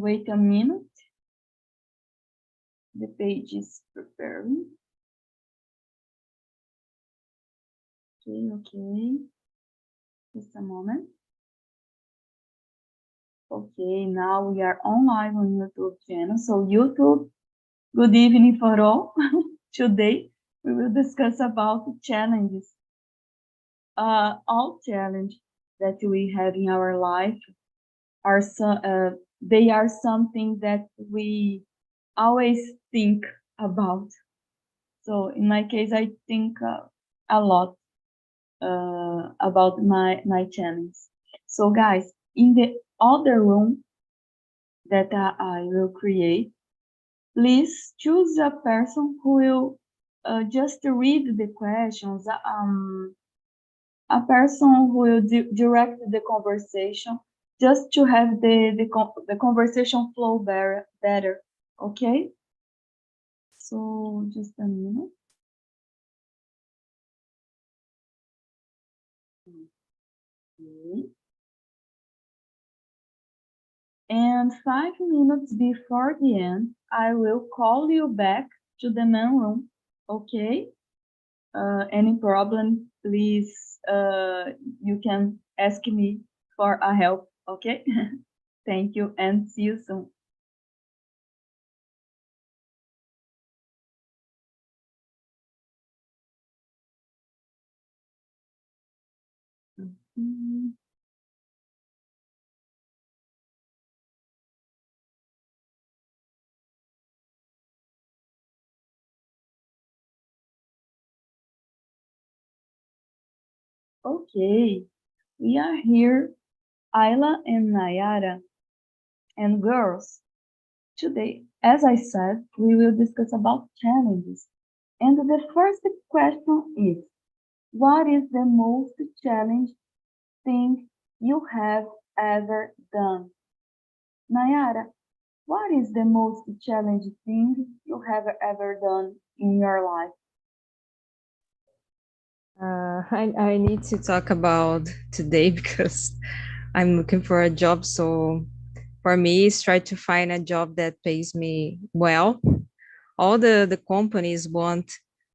wait a minute. The page is preparing. Okay. Just a moment. Okay, now we are on live on YouTube channel. So YouTube, good evening for all. Today we will discuss about challenges. All challenges that we have in our life are they are something that we always think about. So in my case, I think a lot about my challenge. So guys, in the other room that I will create, please choose a person who will just read the questions, a person who will direct the conversation, just to have the conversation flow better, okay? So just a minute. Okay. And 5 minutes before the end, I will call you back to the main room, okay? Any problem, please, you can ask me for a help, okay? Thank you and see you soon. Okay, we are here, Ayla and Nayara. And girls, today, as I said, we will discuss about challenges. And the first question is, what is the most challenging thing you have ever done? Nayara, what is the most challenging thing you have ever done in your life? I need to talk about today because I'm looking for a job. So for me, it's try to find a job that pays me well. All the companies want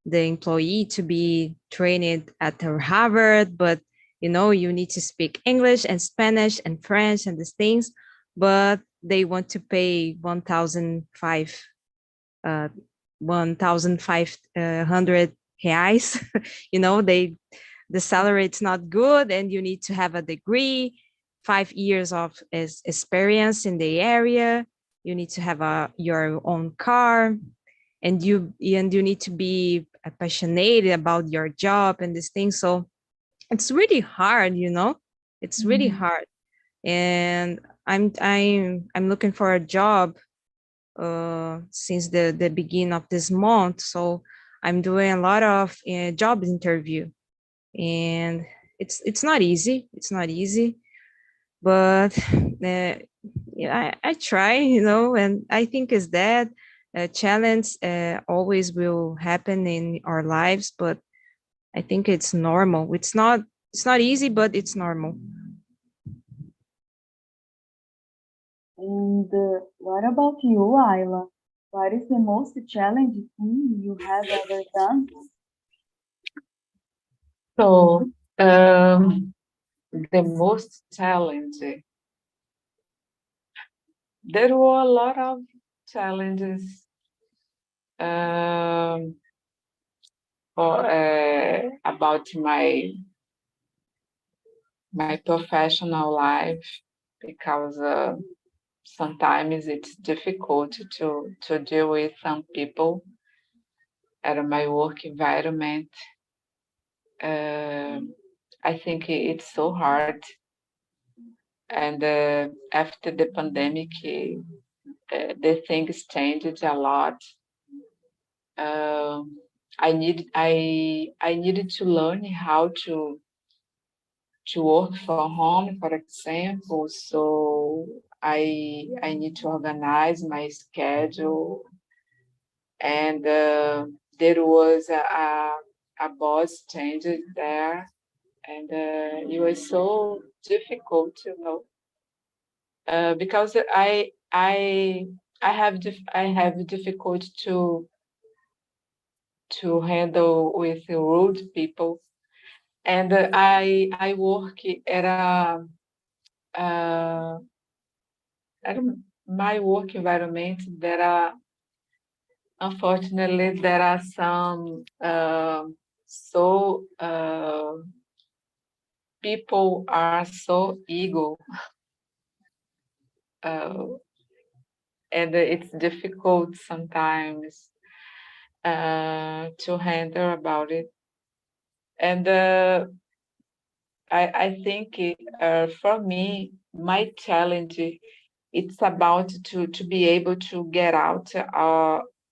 the employee to be trained at Harvard, but you need to speak English and Spanish and French and these things, but they want to pay 1,500 reais. The salary it's not good, and you need to have a degree, 5 years of experience in the area. You need to have your own car, and you need to be passionate about your job and this thing. So it's really hard. It's really hard. And I'm looking for a job since the beginning of this month. So I'm doing a lot of job interview, and it's not easy. It's not easy, but yeah, I try, and I think is that challenge always will happen in our lives, but I think it's normal. It's not easy, but it's normal. And what about you, Ayla? What is the most challenging thing you have ever done? So, the most challenging, there were a lot of challenges about my professional life, because sometimes it's difficult to deal with some people at my work environment. I think it's so hard. And after the pandemic, the things changed a lot. I needed to learn how to work from home, for example. So I need to organize my schedule, and there was a boss change there, and it was so difficult, because I I have difficulty to handle with rude people, and I work uh, at my work environment. There are, unfortunately, there are some so people are so ego, uh, and it's difficult sometimes to handle about it. And I think for me, my challenge it's about to be able to get out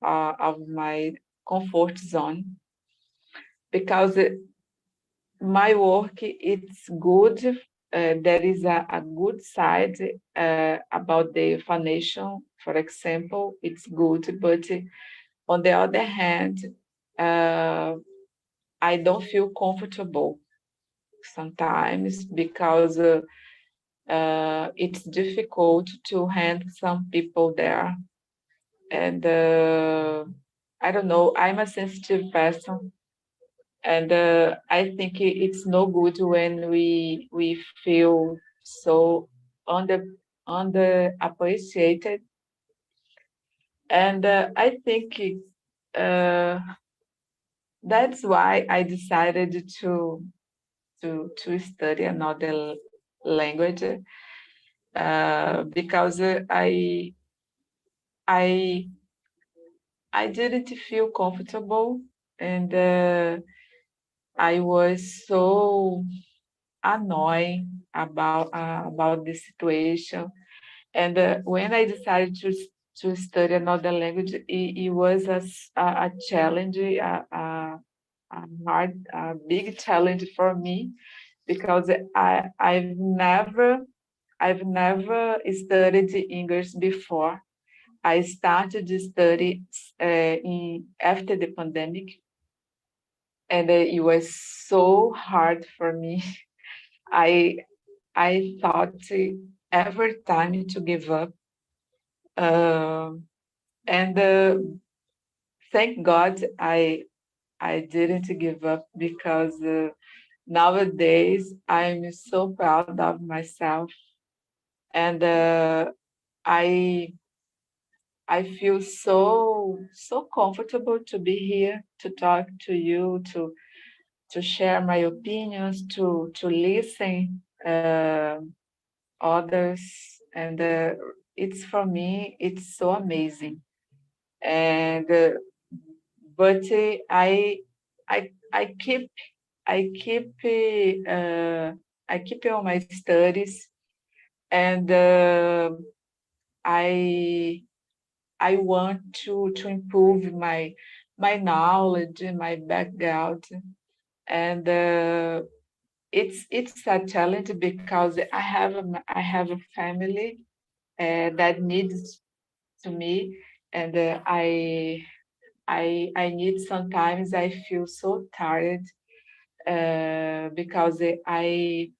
of my comfort zone, because my work it's good. There is a good side about the financial, for example, it's good, but on the other hand, uh, I don't feel comfortable sometimes because it's difficult to handle some people there. And I don't know, I'm a sensitive person. And I think it's no good when we feel so under underappreciated. And I think uh, that's why I decided to study another language, because I I didn't feel comfortable, and I was so annoyed about the situation. And when I decided to study another language, it was a challenge, a hard, a big challenge for me, because I've never studied English before. I started to study after the pandemic, and it was so hard for me. I I thought every time to give up, uh, and thank God I didn't give up, because nowadays I'm so proud of myself, and I I feel so comfortable to be here to talk to you, to share my opinions, to listen others, and it's for me it's so amazing. And but I keep I keep I keep on my studies, and I I want to improve my knowledge and my background, and it's a challenge because I have a family that needs to me, and I need, sometimes I feel so tired because I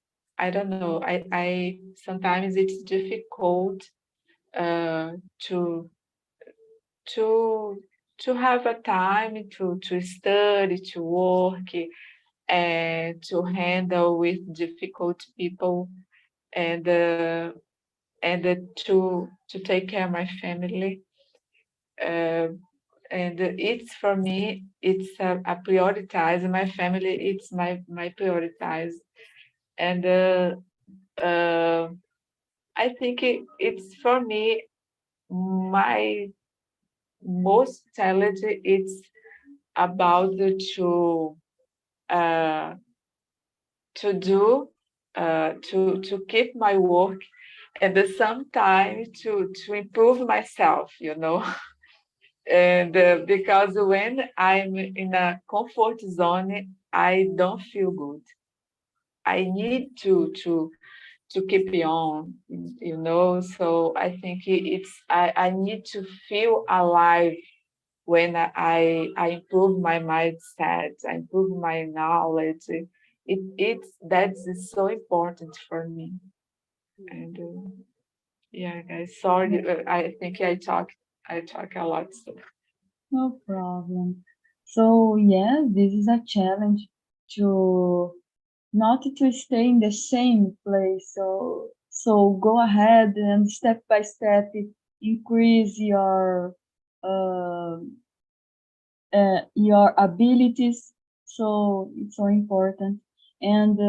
don't know, I sometimes it's difficult uh, to to to have a time to study, to work, and to handle with difficult people, and to take care of my family. Uh, and it's for me, it's a prioritize. My family, it's my prioritize, and uh, I think it's for me my most challenge. It's about uh, to do to keep my work, and sometimes to improve myself, you know. And because when I'm in a comfort zone, I don't feel good. I need to keep on, you know. So I think I need to feel alive when I improve my mindset, I improve my knowledge. That's so important for me. And Yeah, guys, sorry. I think I talk a lot. So. No problem. So yes, this is a challenge to not to stay in the same place. So go ahead and step by step increase uh, your abilities. So it's so important. And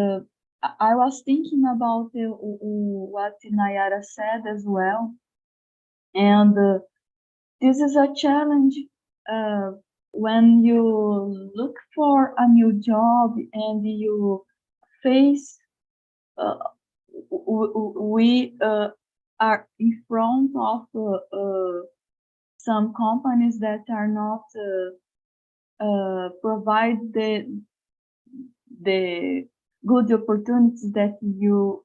I was thinking about what Nayara said as well. And this is a challenge uh, when you look for a new job and you face uh, we are in front of some companies that are not provide the good opportunities that you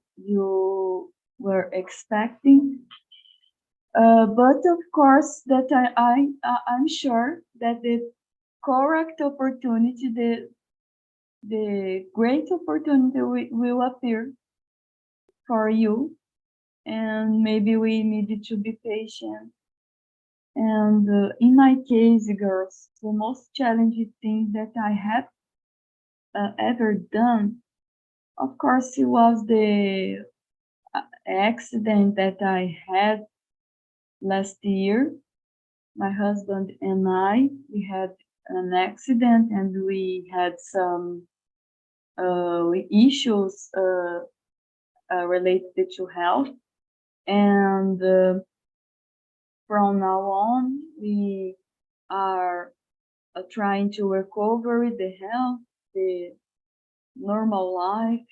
were expecting. But of course, that I'm sure that the correct opportunity, the great opportunity will appear for you, and maybe we need to be patient. And in my case, girls, the most challenging thing that I have ever done, of course, it was the accident that I had last year. My husband and I, we had an accident and we had some issues related to health. And from now on, we are trying to recover the health, the normal life,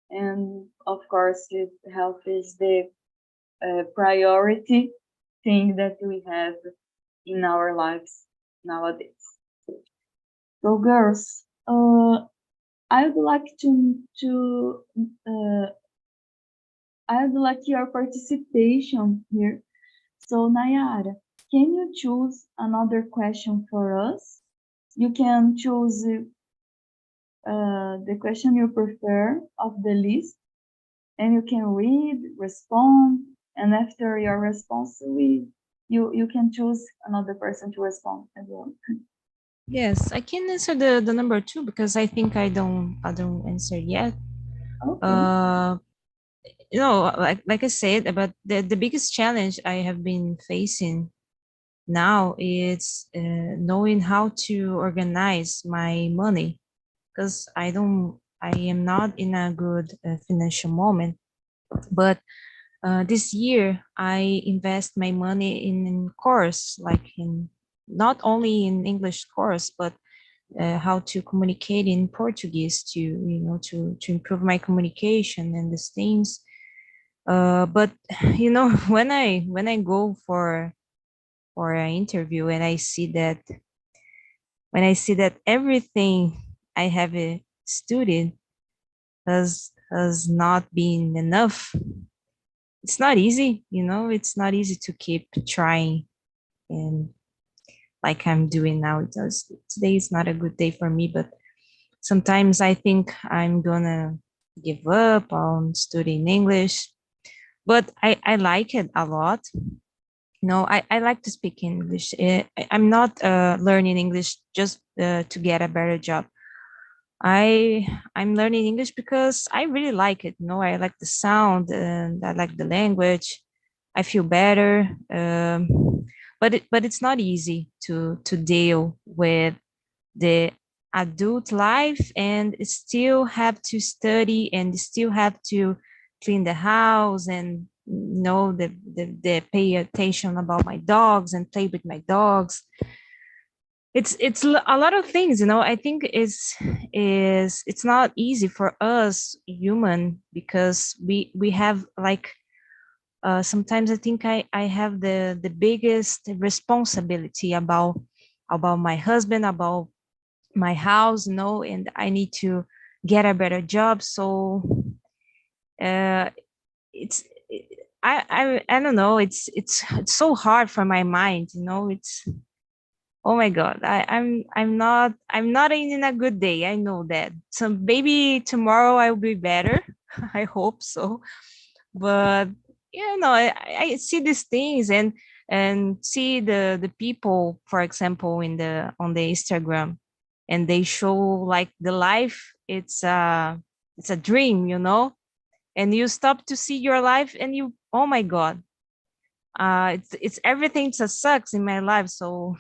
and of course, health is the priority thing that we have in our lives nowadays. So, girls, I would like I would like your participation here. So, Nayara, can you choose another question for us? You can choose the question you prefer of the list, and you can read, respond, and after your response, you can choose another person to respond as well. Yes, I can answer the number 2 because I think I don't answer yet. Okay. Like I said, about the biggest challenge I have been facing now is knowing how to organize my money, because I am not in a good financial moment. But this year I invest my money in course, like in not only in English course, but how to communicate in Portuguese to to improve my communication and these things. But when I go for an interview and I see that everything I have studied has not been enough, it's not easy. It's not easy to keep trying, and like I'm doing now. Today is not a good day for me, but sometimes I think I'm gonna give up on studying English. But I like it a lot. I like to speak English. I'm not learning English just to get a better job. I'm learning English because I really like it. I like the sound and I like the language. I feel better. But it's not easy to deal with the adult life and still have to study and still have to clean the house and the pay attention about my dogs and play with my dogs. It's a lot of things. I think it's not easy for us human, because we have like sometimes I think I have the biggest responsibility about my husband, about my house, and I need to get a better job. So uh it's I don't know, it's so hard for my mind. It's, oh my God, I'm not in a good day. I know that. So maybe tomorrow I will be better. I hope so. But you know, I see these things and see the people, for example, on the Instagram, and they show like the life. It's a dream, you know, and you stop to see your life, and you, oh my God, it's everything just sucks in my life. So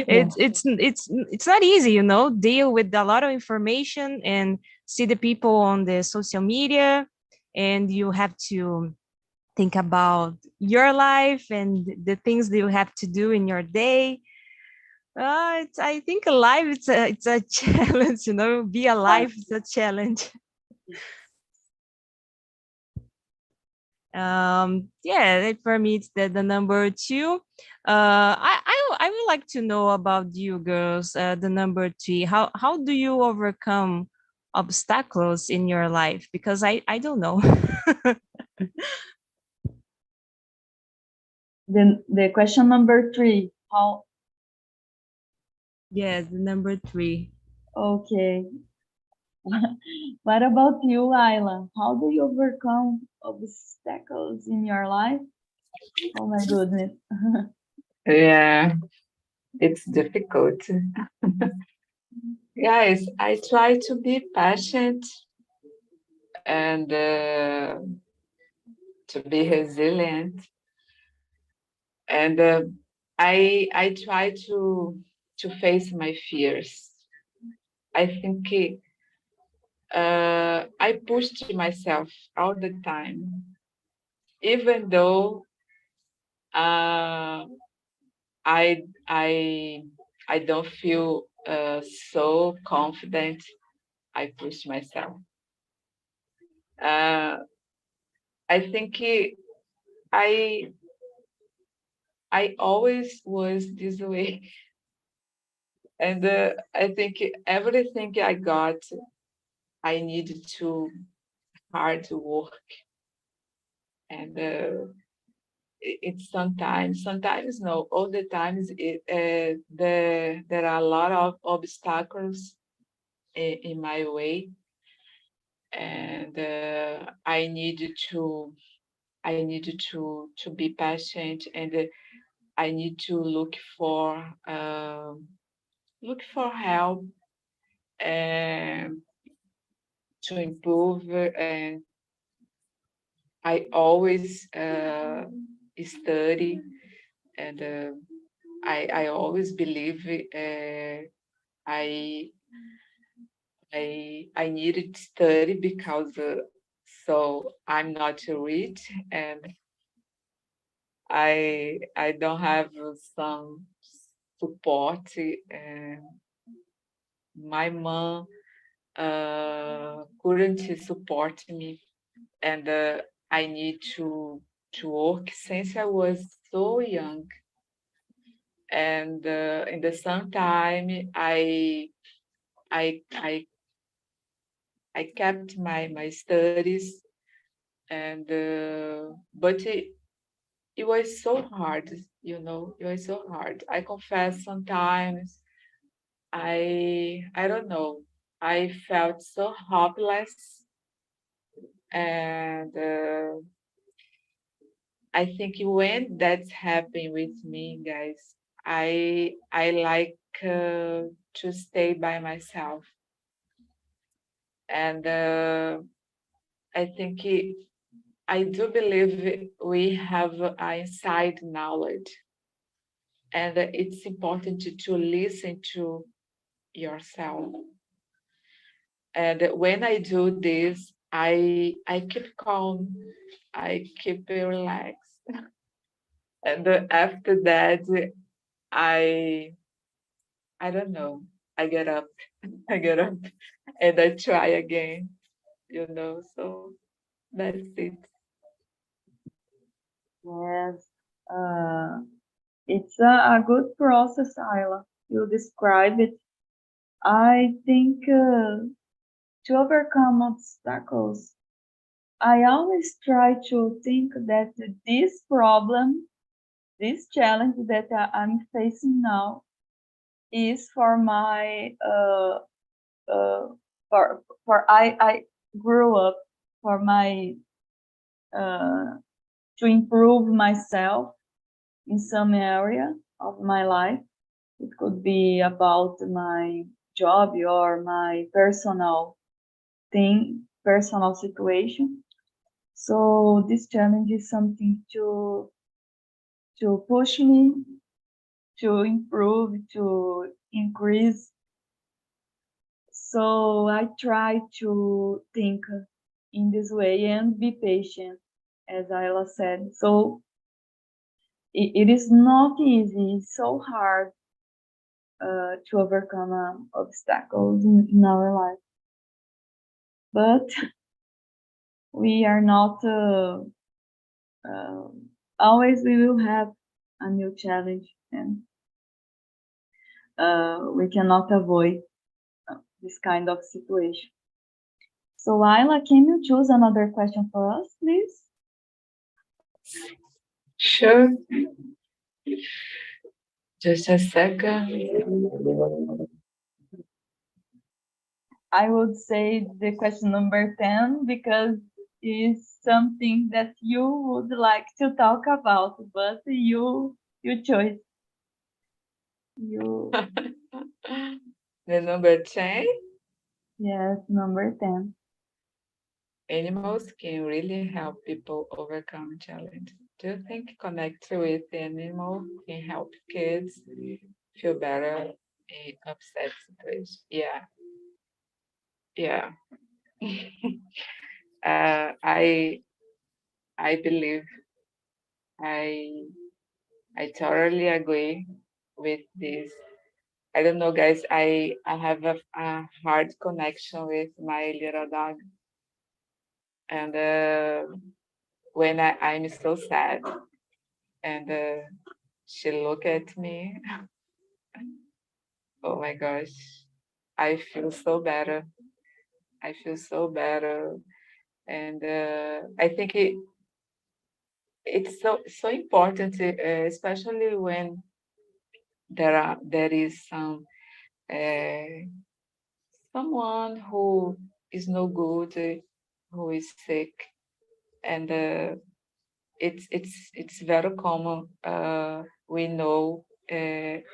Yeah. it's not easy, you know, deal with a lot of information and see the people on the social media, and you have to think about your life and the things that you have to do in your day. I think alive, it's a challenge, you know, be alive is a challenge. Yeah, for me it's the number two. I would like to know about you girls, the number three. How do you overcome obstacles in your life? Because I don't know. The question number 3, how, Yeah, the number three. okay. What about you, Ayla? How do you overcome obstacles in your life? Oh my goodness. Yeah, it's difficult. Guys, I try to be patient and to be resilient, and I try to face my fears. I think I pushed myself all the time, even though uh, I I I don't feel so confident. I push myself. Uh, I think I I always was this way, and I think everything I got, I needed to hard work, and it's sometimes no, all the times there are a lot of obstacles in my way, and I need to be patient, and I need to look for help and to improve, and I always study, and I always believe I I needed to study because so I'm not rich, and I don't have some support. And my mom couldn't support me, and I need to work since I was so young. And in the same time, I I I kept my studies, and but it was so hard, you know. It was so hard. I confess sometimes I don't know. I felt so hopeless, and I think when that's happened with me, guys, I like to stay by myself, and I think I do believe we have inside knowledge, and it's important to listen to yourself. And when I do this, I keep calm, I keep relaxed, and after that, I I don't know. I get up, I get up, and I try again. You know, so that's it. Yes. It's a good process, Ayla. You describe it. I think to overcome obstacles, I always try to think that this problem, this challenge that I'm facing now, is for my uh, for I grew up for my to improve myself in some area of my life. It could be about my job or my personal situation. So this challenge is something to push me to improve, to increase. So I try to think in this way and be patient, as Ayla said. So it is not easy, it's so hard to overcome obstacles in our life. But we are not, always we will have a new challenge, and we cannot avoid this kind of situation. So Ayla, can you choose another question for us, please? Sure. Just a second. I would say the question number 10 because it's something that you would like to talk about, but you chose. You The number 10. yes, number 10. Animals can really help people overcome challenges. Do you think connect with the animal can help kids feel better in upset situations? Yeah, yeah. I believe I I totally agree with this. I don't know, guys. I have a hard connection with my little dog, and when I'm so sad, and she look at me, oh my gosh, I feel so better. I feel so better, and I think it's so important, especially when there is someone who is no good, who is sick, and it's very common. We know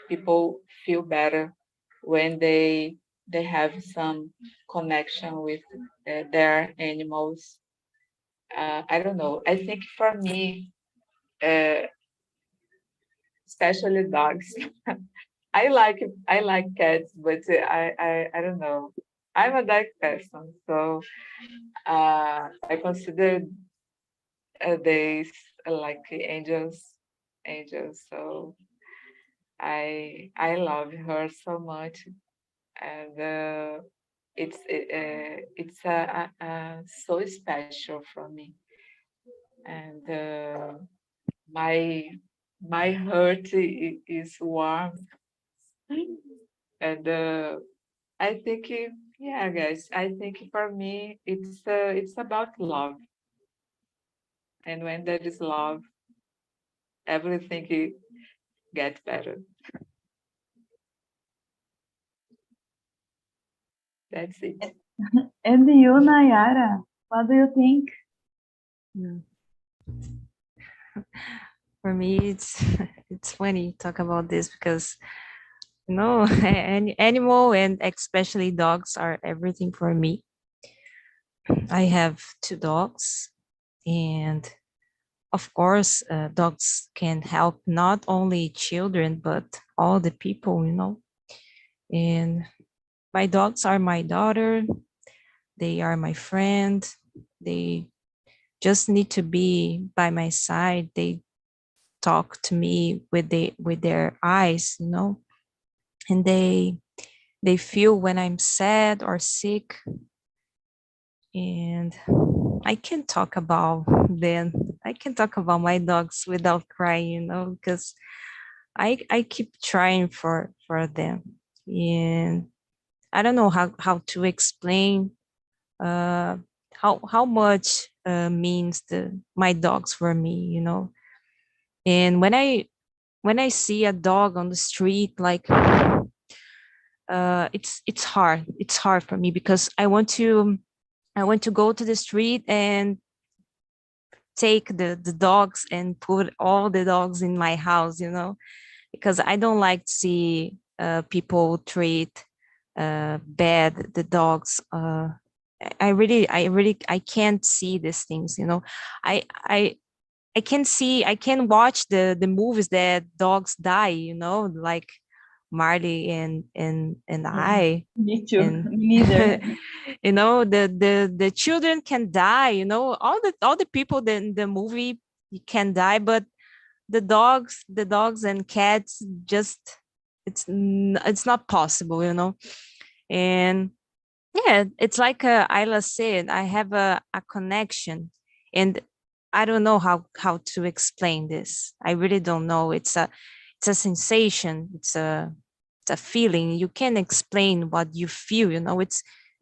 people feel better when they have some connection with their animals. I don't know. I think for me, uh, especially dogs. I like cats, but I don't know. I'm a dog person, so I consider they like angels. So I love her so much, and it's so special for me, and my my heart is warm, and I think yeah, guys, I think for me it's about love, and when there is love, everything gets better. That's it. And you, Nayara, what do you think? Mm. For me, it's it's funny to talk about this because animal and especially dogs are everything for me. I have two dogs, and of course, dogs can help not only children but all the people. And my dogs are my daughter. They are my friend. They just need to be by my side. They talk to me with their eyes, and they feel when I'm sad or sick. And I can talk about them. I can talk about my dogs without crying, because I keep trying for them. And I don't know how to explain uh how much means my dogs for me. And when I see a dog on the street, like it's hard for me because I want to go to the street and take the dogs and put all the dogs in my house, because I don't like to see people treat bad the dogs. I can't see these things, I I I can watch the movies that dogs die, like Marley and Yeah, I, me too. and Neither. the children can die, all the people in the movie can die, but the dogs and cats just it's not possible, and yeah, it's like Ayla said, I have a connection, and I don't know how to explain this. I really don't know. It's a sensation. It's a feeling. You can explain what you feel.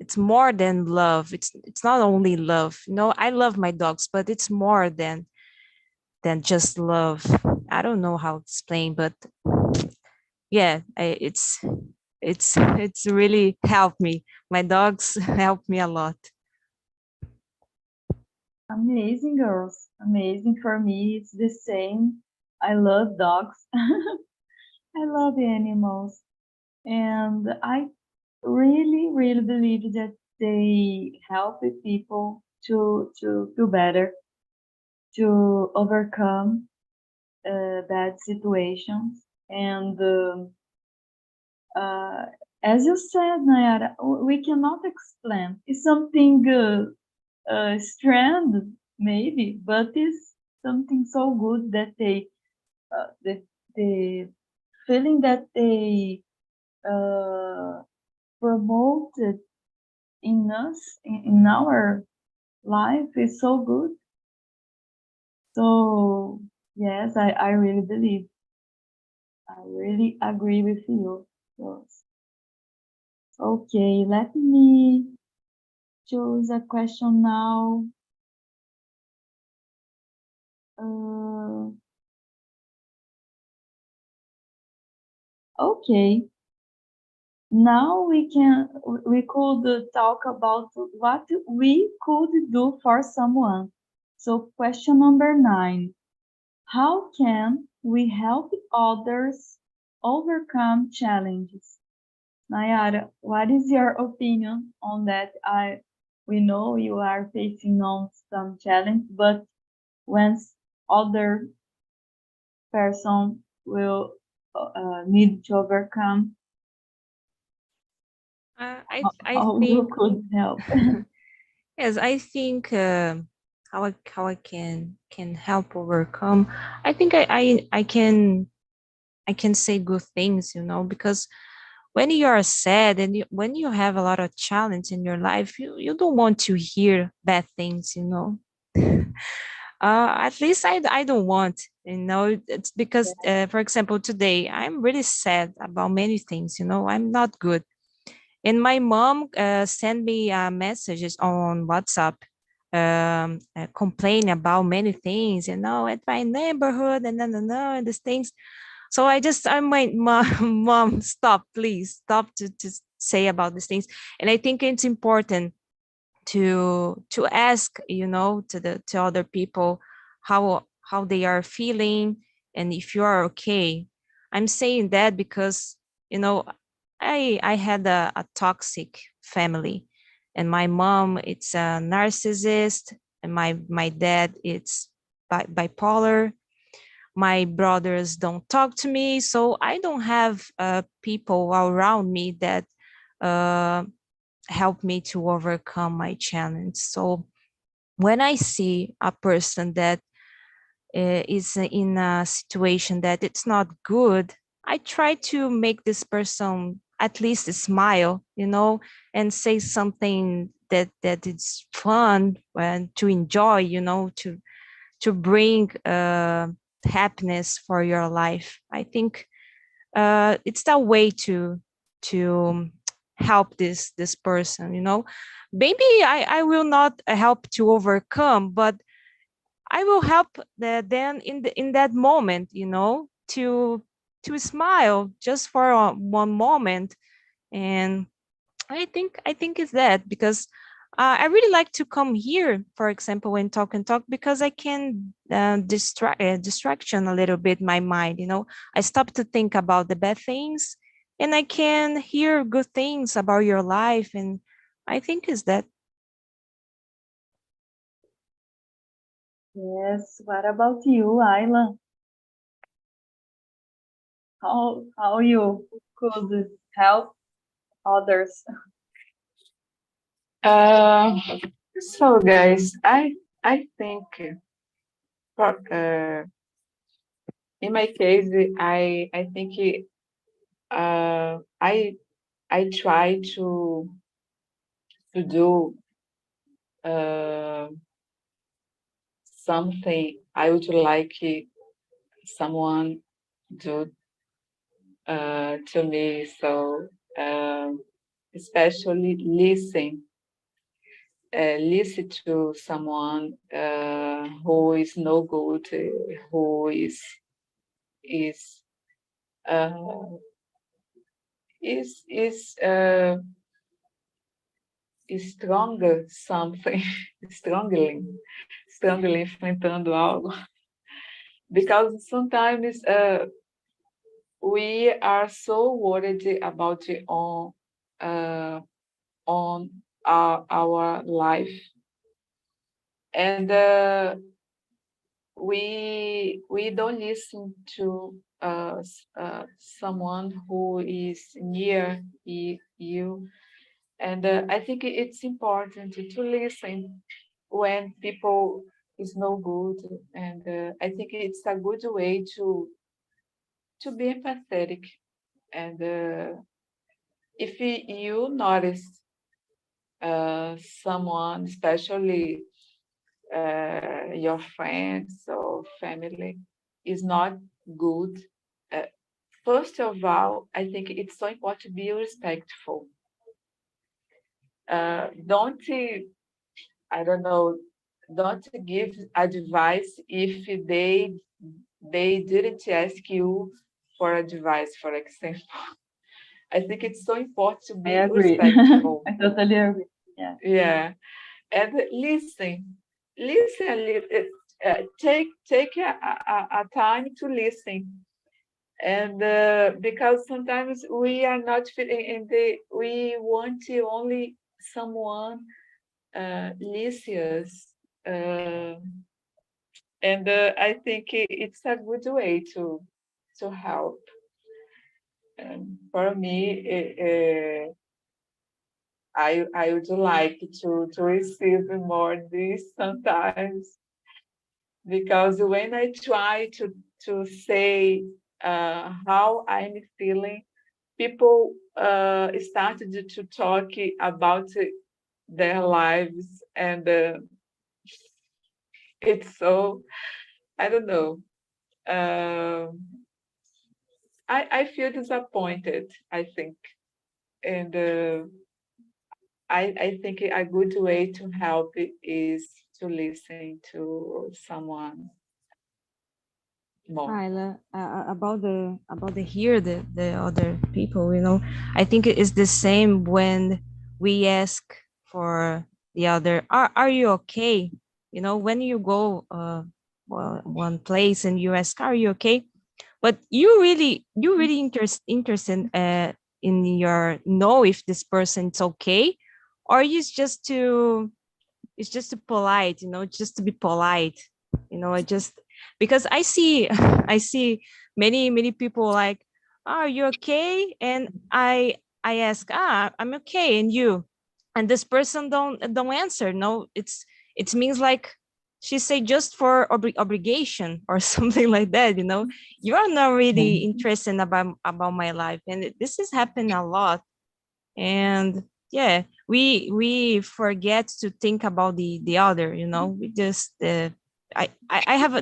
It's more than love. It's not only love. I love my dogs, but it's more than just love. I don't know how to explain, but yeah, it's really helped me. My dogs help me a lot. Amazing, girls. Amazing. For me, it's the same. I love dogs. I love animals. And I really, really believe that they help the people to feel better, to overcome bad situations. And uh, as you said, Nayara, we cannot explain. It's something strange, maybe, but it's something so good that the feeling that they uh, promoted in us, in our life, is so good. So yes, I really believe. I really agree with you. Yes. Okay, let me choose a question now. Okay, now we could talk about what we could do for someone. So question number 9. How can we help others overcome challenges? Nayara, what is your opinion on that? We know you are facing on some challenge, but when other person will need to overcome, I how you think could help? yes, I think how I can help overcome. I think I can say good things, because when you are sad and when you have a lot of challenge in your life, you don't want to hear bad things, at least I don't want, it's because, for example, today I'm really sad about many things, I'm not good. And my mom sent me messages on WhatsApp, complain about many things, at my neighborhood and these things. So I'm my mom, mom, stop, please stop to say about these things. And I think it's important to ask, to other people how they are feeling, and if you are okay. I'm saying that because, you know I had a toxic family, and my mom, it's a narcissist, and my dad, it's bipolar. My brothers don't talk to me, so I don't have people around me that uh, help me to overcome my challenge. So when I see a person that is in a situation that it's not good, I try to make this person at least smile, and say something that is fun and to enjoy, to bring happiness for your life. I think it's a way to help this person. Maybe I will not help to overcome, but I will help then in that moment, to smile just for one moment. And I think it's that, because I really like to come here, for example, when talk and talk, because I can distraction a little bit my mind. I stop to think about the bad things, and I can hear good things about your life. And I think is that. Yes. What about you, Ayla? How you could help others? So guys, I think in my case, I think I try to do uh, something I would like someone do to me. So especially listen to someone who is no good, who is uh, is stronger something, strongly, strongly enfrentando algo, because sometimes we are so worried about uh, on our life, and we don't listen to someone who is near you, and I think it's important to listen when people is no good, and I think it's a good way to be empathetic, and if you notice someone, especially your friends or family, is not good, uh, first of all, I think it's so important to be respectful. Don't, I don't know, don't give advice if they didn't ask you for advice, for example. I think it's so important to I be agree. respectful. I totally agree. Yeah. Yeah, and listen a little. Take a time to listen, and because sometimes we are not feeling in the we want to only someone listen us, uh, and I think it's a good way to help. And for me, I would like to receive more this sometimes, because when I try to say how I'm feeling, people started to talk about their lives, and it's so, I don't know. Um, I feel disappointed, I think, and I think a good way to help is to listen to someone more. Ayla, about the here the other people, I think it is the same when we ask for the other, are you okay? When you go one place and you ask, are you okay? But you really interested in your know if this person's okay, or it's just to polite, just to be polite. I just because I see many people like, are you okay? And I ask, I'm okay, and you? And this person don't answer. No, it means like she say just for obligation or something like that. You are not really interested about my life, and this has happened a lot. And yeah, we forget to think about the other. We just I have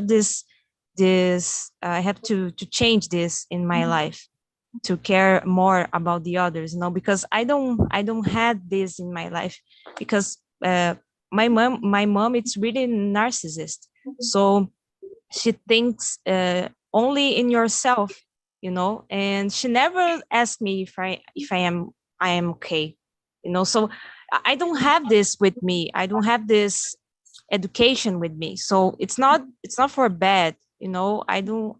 I have to change this in my life, to care more about the others, because I don't have this in my life, because my mom it's really narcissist. So she thinks only in yourself, and she never asked me if I am okay. So I don't have this with me. I don't have this education with me. So it's not for bad, you know. I don't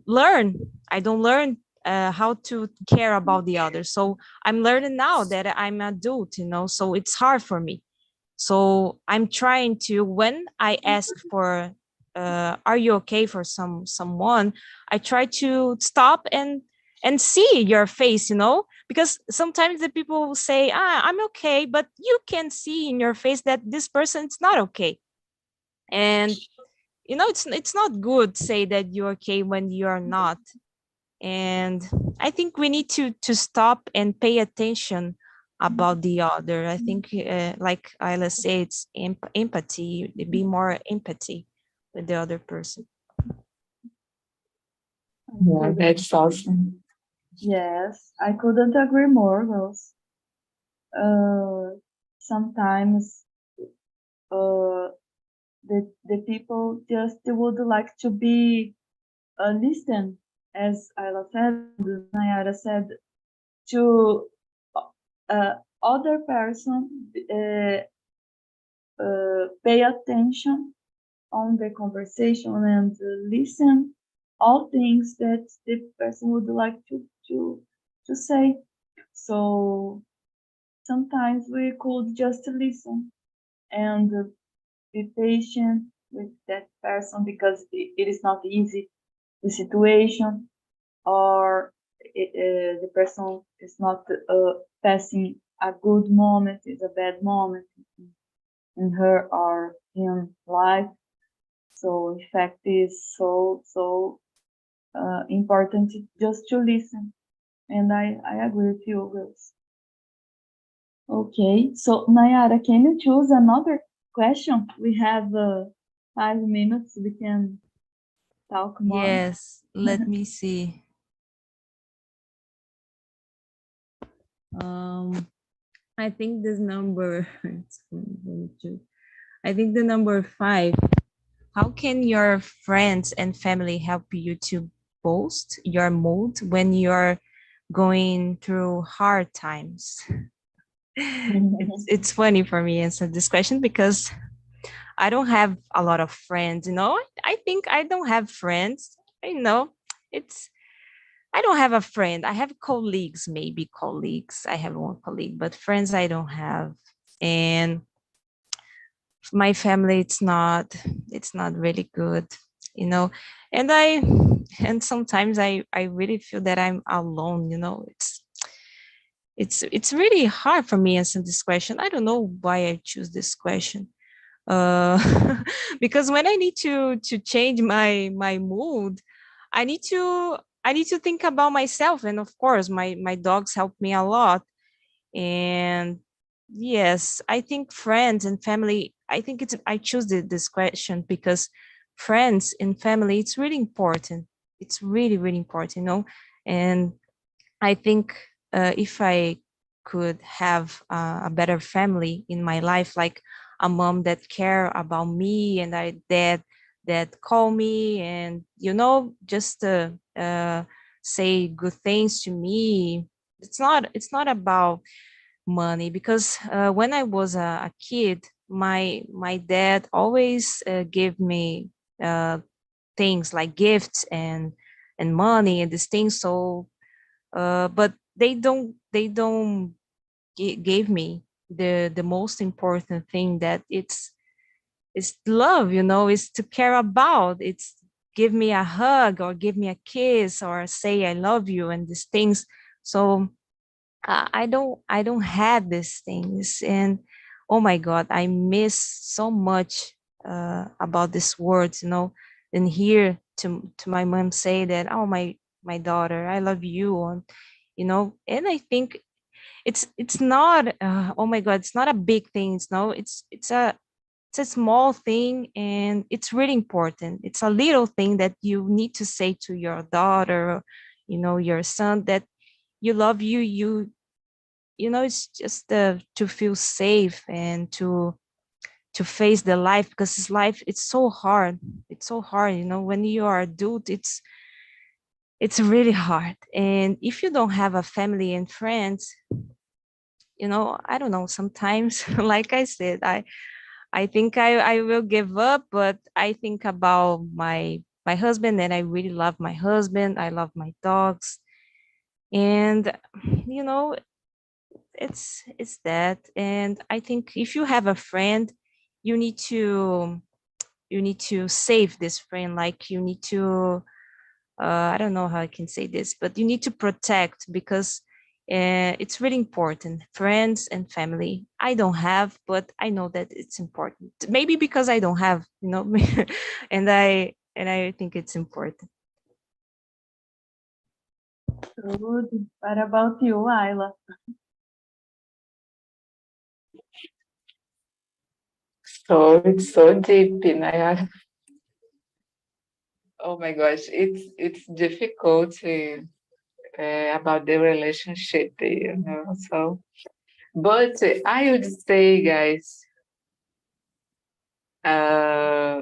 learn. I don't learn how to care about the others. So I'm learning now that I'm adult, you know. So it's hard for me. So I'm trying to, when I ask for, are you okay for someone? I try to stop and see your face, you know, because sometimes the people will say, I'm okay, but you can see in your face that this person is not okay. And you know, it's not good to say that you're okay when you're not. And I think we need to stop and pay attention about the other. I think like Ayla said, it's empathy, be more empathy with the other person. Yeah, that's awesome. Yes, I couldn't agree more, Rose. Sometimes the people just would like to be listen, as Ayla said, Nayara said, to other person pay attention on the conversation and listen all things that the person would like to say. So sometimes we could just listen and be patient with that person because it is not easy, the situation, or the person is not passing a good moment, it's a bad moment in her or in life. So in fact, it's so important just to listen. And I agree with you, Rose. Okay, so Nayara, can you choose another question? We have 5 minutes. We can talk more. Yes, let me see. I think this number, I think the number 5. How can your friends and family help you to boost your mood when you're going through hard times? It's funny for me answer this question because I don't have a lot of friends, you know. I think I don't have friends. You know, it's I don't have a friend. I have colleagues, maybe colleagues. I have one colleague, but friends I don't have. And my family, it's not really good, you know. And and sometimes I really feel that I'm alone, you know. It's really hard for me answer this question. I don't know why I choose this question. uh because when I need to change my mood, i need to I need to think about myself, and of course my dogs help me a lot. And yes, I think friends and family, I think I choose this question because friends and family, it's really important. It's really really important, you know. And I think if I could have a better family in my life, like a mom that care about me, and I dad that call me, and you know, just say good things to me. It's not about money, because when I was a kid, my dad always gave me uh, things like gifts and money and these things. So but they don't gave me the most important thing, that it's love, you know. It's to care about, it's give me a hug or give me a kiss or say I love you and these things. So I don't have these things. And oh my god, I miss so much about these words, you know. And hear to my mom say that, oh my daughter, I love you, and you know. And I think it's not oh my god, it's not a big thing, it's no, it's a small thing, and it's really important. It's a little thing that you need to say to your daughter, you know, your son, that you love you know. It's just to feel safe and to face the life, because this life, it's so hard. It's so hard, you know. When you are adult, it's really hard. And if you don't have a family and friends, I don't know, sometimes, like I said, I think I will give up, but I think about my husband, and I really love my husband. I love my dogs. And you know, it's that. And I think if you have a friend, you need to save this friend. Like you need to I don't know how I can say this, but you need to protect, because it's really important. Friends and family. I don't have, but I know that it's important. Maybe because I don't have, and I think it's important. Good. What about you, Ayla? So it's so deep, Nayara. Oh my gosh, it's difficult about the relationship, So, but I would say, guys, uh,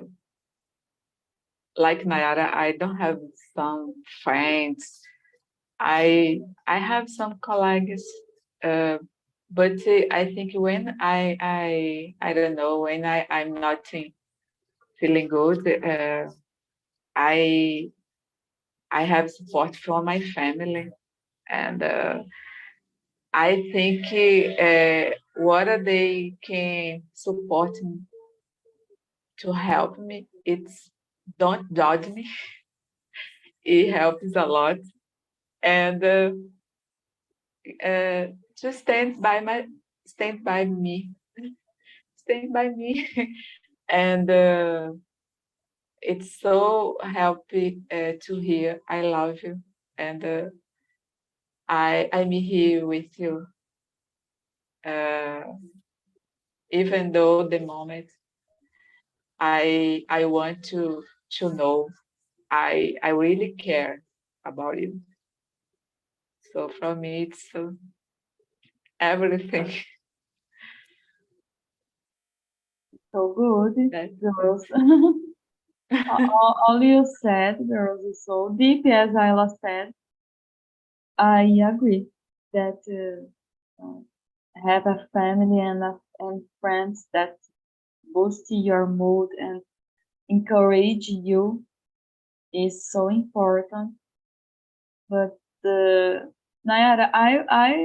like Nayara, I don't have some friends. I have some colleagues, uh, but I think when I don't know, when I'm not feeling good, I I have support from my family, and I think what they can support me to help me, it's don't judge me. It helps a lot, and uh, to stand by me, stand by me, and it's so happy to hear I love you, and I'm here with you, uh, even though the moment I want to know I really care about you. So for me, it's everything. So good, That girls. All you said, girls, is so deep, as Ayla said. I agree that have a family and friends that boost your mood and encourage you is so important. But Nayara, I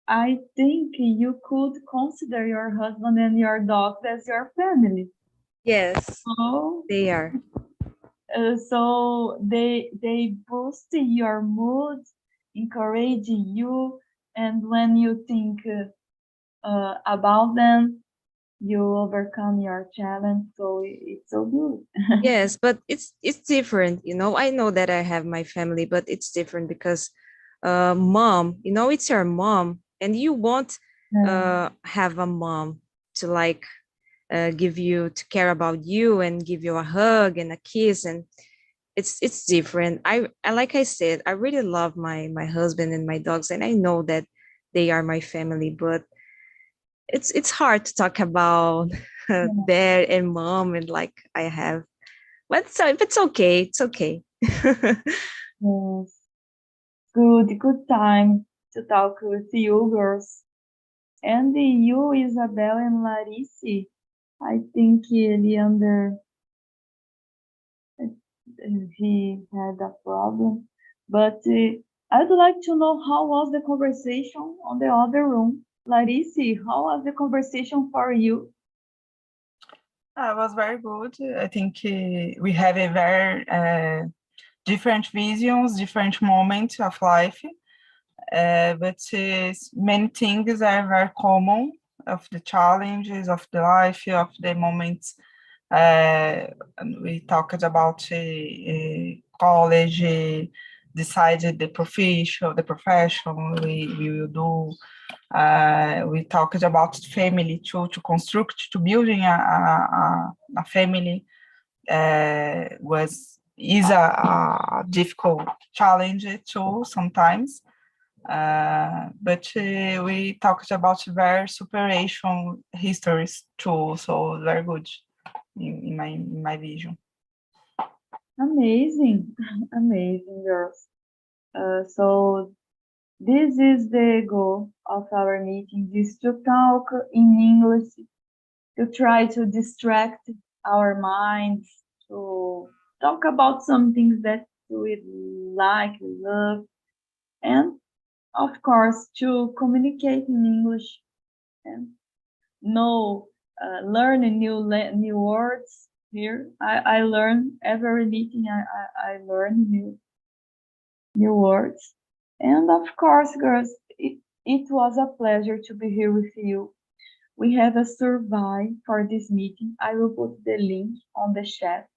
I think you could consider your husband and your dogs as your family. Yes, So, they are. so they boost your mood, encourage you, and when you think about them, you overcome your challenge. So it's so good. Yes, but it's different. I know that I have my family, but it's different because mom, it's your mom, and you won't have a mom to like give you to care about you and give you a hug and a kiss, and it's different. I like I said, I really love my husband and my dogs, and I know that they are my family, but it's hard to talk about dad and mom, and like I have. But so if it's okay, it's okay. Yes, good time to talk with you, girls. And you, Isabel and Larice, I think Leander he had a problem. But I'd like to know how was the conversation on the other room. Larice, how was the conversation for you? It was very good. I think we have a very different visions, different moments of life, but many things are very common of the challenges of the life, of the moments. We talked about college, decided the profession we will do. We talked about family to construct, to building a family is a difficult challenge too sometimes. But we talked about very superation histories too, so very good in my vision. Amazing, amazing, girls. So this is the goal of our meeting, is to talk in English, to try to distract our minds, to talk about some things that we like, we love, and of course, to communicate in English and learn new words here. I learn every meeting. I learn new words, and of course, girls, it was a pleasure to be here with you. We have a survey for this meeting. I will put the link on the chat.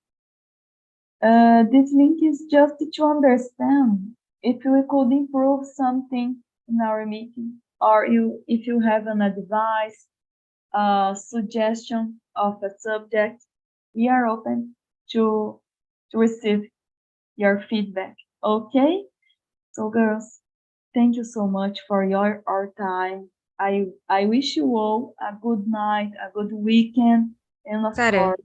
This link is just to understand if we could improve something in our meeting, or if you have an advice, suggestion of a subject, we are open to receive your feedback. Okay? So girls, thank you so much for our time. I wish you all a good night, a good weekend, and of Sarah, course,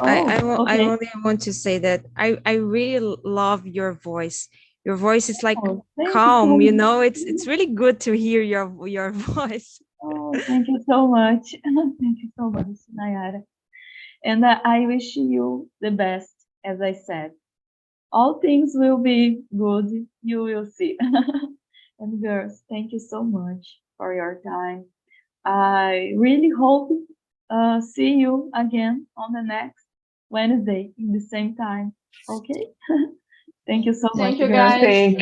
I okay. only want to say that I really love your voice. Your voice is like Oh, thank calm, you you so know, much. it's really good to hear your voice. Oh, thank you so much. Thank you so much, Nayara. And I wish you the best, as I said. All things will be good, you will see. And girls, thank you so much for your time. I really hope see you again on the next Wednesday in the same time. Okay? Thank you so much, Thank you, girls. guys. Thank